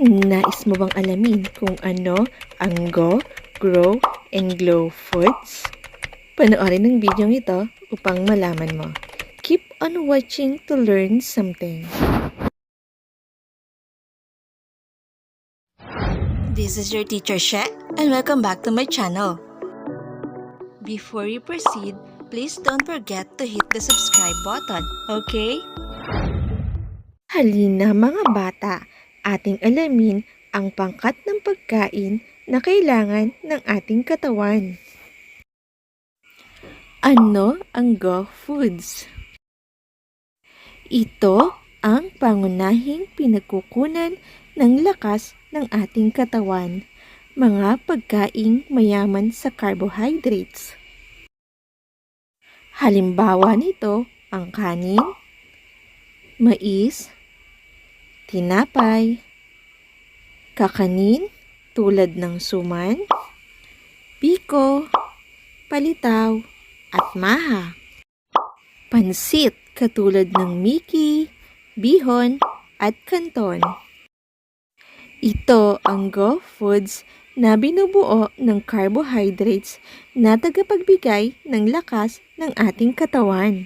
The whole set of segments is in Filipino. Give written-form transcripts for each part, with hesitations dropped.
Nais mo bang alamin kung ano ang Go, Grow, and Glow Foods? Panoorin ang video ito upang malaman mo. Keep on watching to learn something. This is your teacher She, and welcome back to my channel. Before we proceed, please don't forget to hit the subscribe button, okay? Halina mga bata, ating alamin ang pangkat ng pagkain na kailangan ng ating katawan. Ano ang Go Foods? Ito ang pangunahing pinagkukunan ng lakas ng ating katawan, mga pagkaing mayaman sa carbohydrates. Halimbawa nito ang kanin, mais, tinapay, kakanin tulad ng suman, biko, palitaw, at maha. Pansit katulad ng miki, bihon, at kanton. Ito ang Go Foods na binubuo ng carbohydrates na tagapagbigay ng lakas ng ating katawan.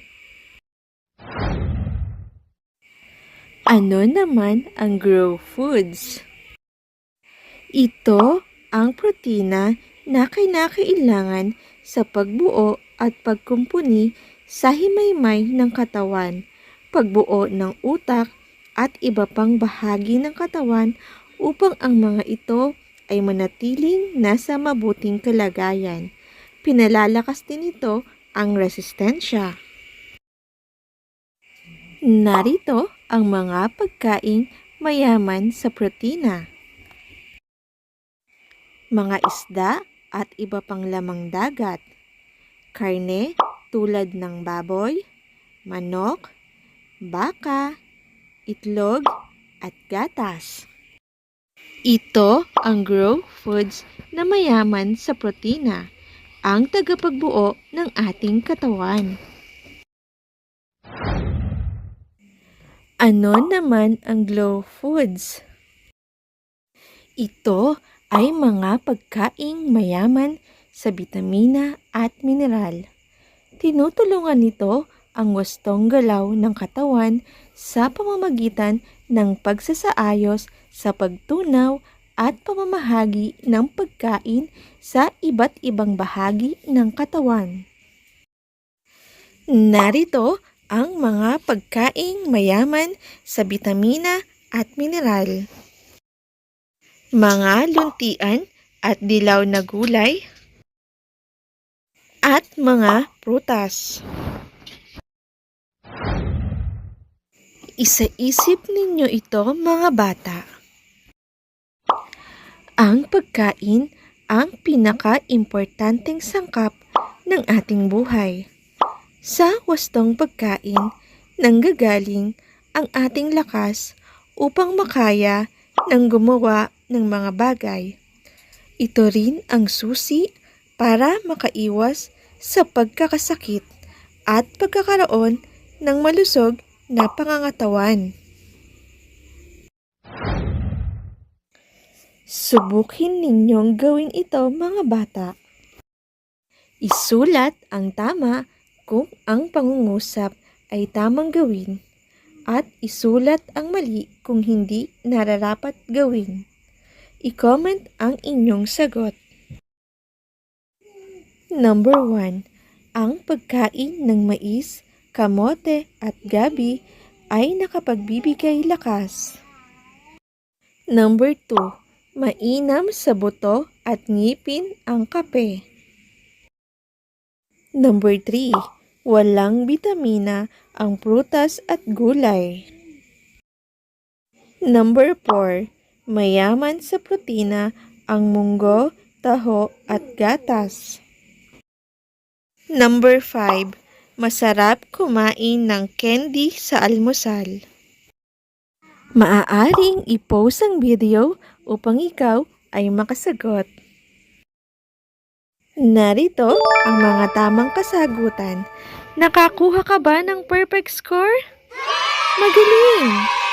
Ano naman ang Grow Foods? Ito ang protina na kinakailangan sa pagbuo at pagkumpuni sa himaymay ng katawan, pagbuo ng utak at iba pang bahagi ng katawan upang ang mga ito ay manatiling nasa mabuting kalagayan. Pinalalakas din ito ang resistensya. Narito ang mga pagkaing mayaman sa protina. Mga isda at iba pang lamang dagat. Karne tulad ng baboy, manok, baka, itlog, at gatas. Ito ang Grow Foods na mayaman sa protina, ang tagapagbuo ng ating katawan. Ano naman ang Glow Foods? Ito ay mga pagkaing mayaman sa bitamina at mineral. Tinutulungan nito ang wastong galaw ng katawan sa pamamagitan ng pagsasaayos sa pagtunaw at pamamahagi ng pagkain sa iba't ibang bahagi ng katawan. Narito ang mga pagkaing mayaman sa bitamina at mineral. Mga luntian at dilaw na gulay at mga prutas. Isa-isip ninyo ito mga bata. Ang pagkain ang pinaka-importanteng sangkap ng ating buhay. Sa wastong pagkain, nanggagaling ang ating lakas upang makaya ng gumawa ng mga bagay. Ito rin ang susi para makaiwas sa pagkakasakit at pagkakaroon ng malusog na pangangatawan. Subukin ninyong gawin ito mga bata. Isulat ang tama kung ang pangungusap ay tamang gawin at isulat ang mali kung hindi nararapat gawin. I-comment ang inyong sagot. Number 1. Ang pagkain ng mais, kamote at gabi ay nakapagbibigay lakas. Number 2. Mainam sa buto at ngipin ang kape. Number 3. Walang bitamina ang prutas at gulay. Number 4. Mayaman sa protina ang munggo, taho at gatas. Number 5. Masarap kumain ng candy sa almusal. Maaaring i-post ang video upang ikaw ay makasagot. Narito ang mga tamang kasagutan. Nakakuha ka ba ng perfect score? Magaling!